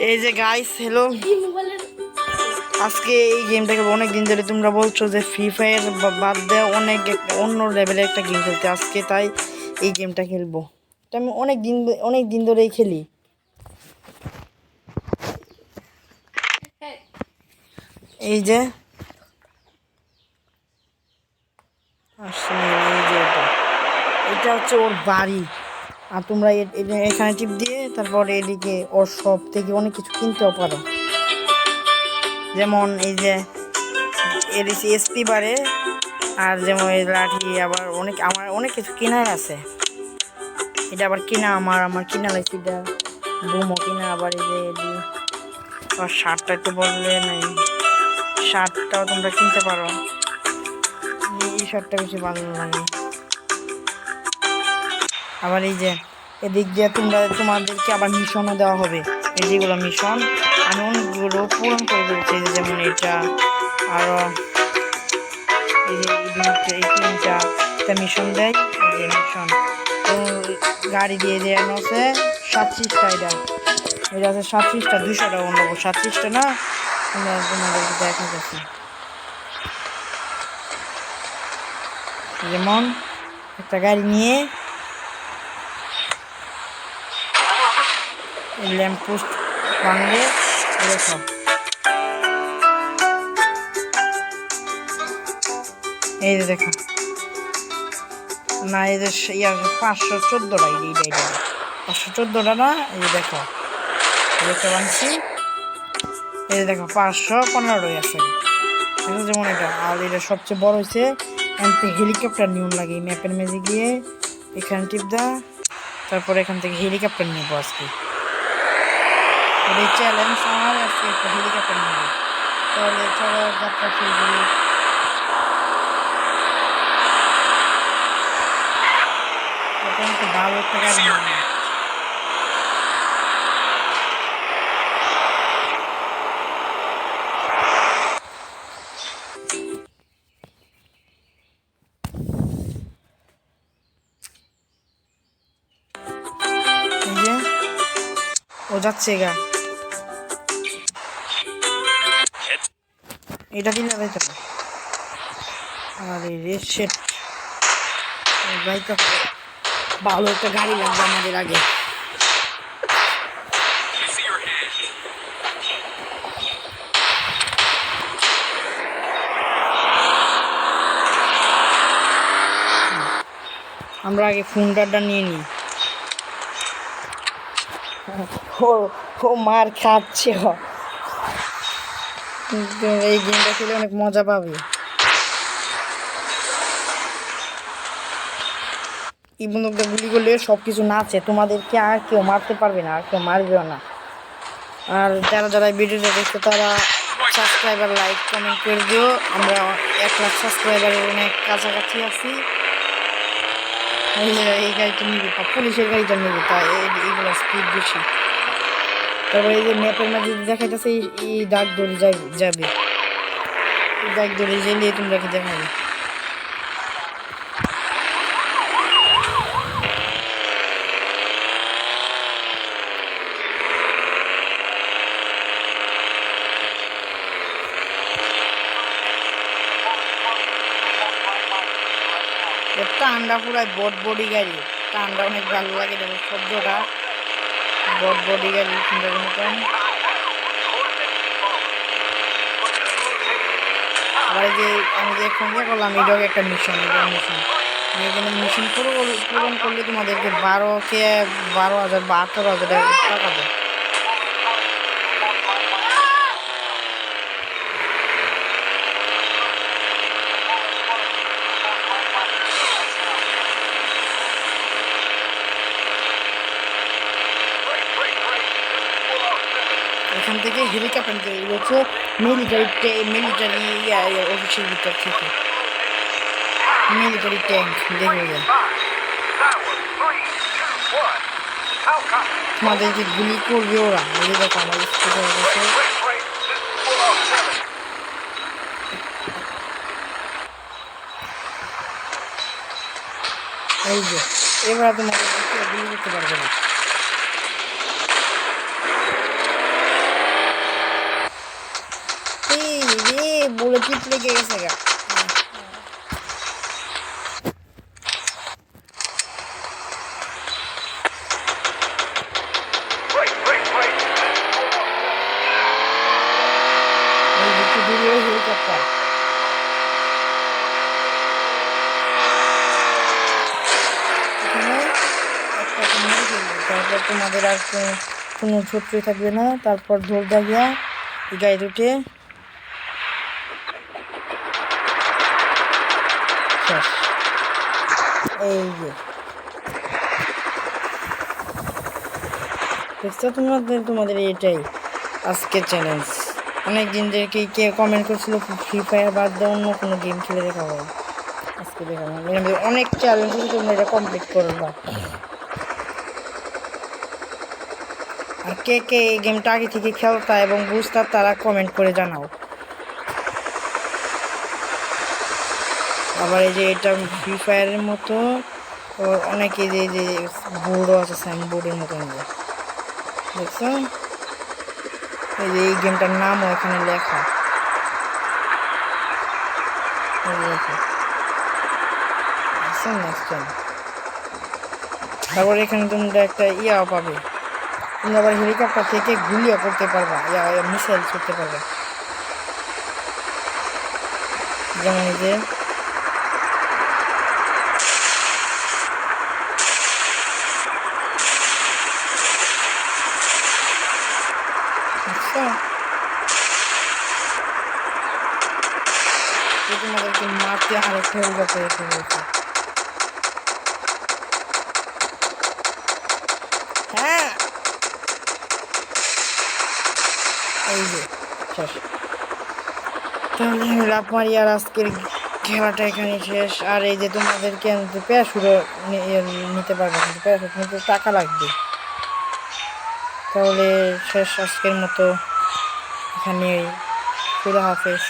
এই যে guys hello, আজকে এই গেমটা খেলবো। অনেক দিন ধরে তোমরা বলছো যে ফ্রি ফায়ার বাদ দেওয়া অনেক অন্য লেভেলের একটা গেম খেলতে, আজকে তাই এই গেমটা খেলবো। এটা আমি অনেক দিন ধরেই খেলি। এই যে আসলে এই যে এটা হচ্ছে ওর বাড়ি, আর তোমরা এখানে টিপ দিয়ে তারপর এদিকে ওর সব থেকে অনেক কিছু কিনতেও পারো। যেমন এই যে এর এসপি বাড়ে, আর যেমন এই লাঠি, আবার আমার অনেক কিছু কেনার আছে। এটা আবার কিনা আমার কিনা লাগছে, এটা বুমও কিনা। আবার এই যে আর শার্টটা একটু বললে নেই, শার্টটাও তোমরা কিনতে পারো। এই শার্টটা বেশি ভালো লাগে। আবার এই যে এদিক দিয়ে তোমাদেরকে আবার মিশনও দেওয়া হবে। এই যেগুলো মিশন আমি অনেকগুলো পূরণ করে ফেলছি, যেমন এটা আরো এই যে এই তিনটা মিশন দেয়। এই যে মিশন গাড়ি দিয়ে যে আছে 37টা, এটা আছে 37টা, 200টা নেবো, 37টা না তোমাদেরকে দেখা যাচ্ছে। যেমন একটা গাড়ি নিয়ে ল্যাম্প পোস্ট ভাঙলে দেখো, এই যে দেখো না, এই যে 514টা, এইটা 514টা না, এই যে দেখো দেখতে পাচ্ছি। এই যে দেখো 515 আছে, যেমন এটা। আর এটা সবচেয়ে বড় হয়েছে হেলিকপ্টার নিয়ম লাগে। ম্যাপের মেঝে গিয়ে এখানে টিপ দা, তারপরে এখান থেকে হেলিকপ্টার নিব আজকে। এটা চ্যালেঞ্জ আমার, আজকে একটা হেলিকপ্টার নিব। তাহলে চলো যাত্রা শুরু করি। ভালো একটা গাড়ি নিয়ে ও যাচ্ছে গা, এটা দিন না যাইতে হবে। আরে রে শেট, ভালো একটা গাড়ি লাগবে আমাদের আগে। আমরা আগে ফোনটা নিয়ে নিই। ও মার খাচ্ছে, এই গেমটা খেলে অনেক মজা পাবে। এই বন্দুকটা গুলি করলে সবকিছু নাচে, তোমাদেরকে আর কেউ মারতে পারবে না, আর কেউ মারবেও না। আর যারা ভিডিওটা দেখছো তারা সাবস্ক্রাইবার, লাইক, কমেন্ট করে দিও। আমরা 1 লাখ সাবস্ক্রাইবারের অনেক কাছাকাছি আছি। এই গাড়িটা নিবি, পুলিশের গাড়িটা নিবি, তাই এইগুলো স্পিড বেশি। তারপরে এই যে ম্যাপের মাঝে দেখাইতেছে এই দাগ ধরে যাবে, দাগ ধরে গেলে তোমরা দেখাবে। টান্ডা পুরাই বডি গাড়ি, টান্ডা অনেক ভালো লাগে, দেখো শব্দটা বডি গাড়ি সুন্দর মতন। আবার যে আমি যে এখন করলাম, এটাও একটা মিশন, এখানে মিশন পূরণ করলে তোমাদেরকে 12,000 বা 18,000 টাকা দেয়। এখান থেকে হেলিকপ্টার হচ্ছে মিলিটারি অফিসের ভিতর থেকে মিলিটারি ট্যাঙ্ক দেখে যায়। তোমাদেরকে গুলি করবে ওরা, বলে দেখো আমার স্কুল হয়ে গেছে। এই যে এবার তোমাদের গুলি করতে পারবে না। বলে চিপ লেগে গেছে গা। একটু দূরে হেলিকপ্টার। তারপর তোমাদের আর কোনো শত্রু থাকবে না। তারপর ঢোল দাগিয়া গায়ে উঠে শেষ। এই যে দেখছো তোমাদের এটাই আজকে চ্যালেঞ্জ। অনেক দিন থেকে কে কমেন্ট করছিল ফ্রি ফায়ার বাদ দিয়ে অন্য কোনো গেম খেলে দেখাবো। আজকে দেখাবো অনেক চ্যালেঞ্জ আছে, তোমরা এটা কমপ্লিট করবা। আর কে কে এই গেমটা আগে থেকে খেলতা এবং বুঝতা তারা কমেন্ট করে জানাও। আবার এই যে এটা ফ্রি ফায়ারের মতো অনেকে যে বোর্ডও আছে সাইনবোর্ডের মতো দেখছো। এই যে এই গেমটার নামও এখানে লেখা। তারপর এখানে তোমরা একটা ইয়াও পাবে, তোমরা আবার হেলিকপ্টার থেকে গুলিও করতে পারবা, মিসাইল ছুটতে পারবা। যেমন এই যে তোমাদেরকে মারতে আরেকটা হেলিকপ্টার এসে হয়েছে। হ্যাঁ এই যে শেষ। তাহলে আমি লাভ মারি আর আজকের খেলাটা এখানে শেষ। আর এই যে তোমাদেরকে প্যারাশুটও নিতে পারবে, কিন্তু প্যারাশুট নিতে টাকা লাগবে। তাহলে শেষ আজকের মতো এখানে। খুদা হাফেজ।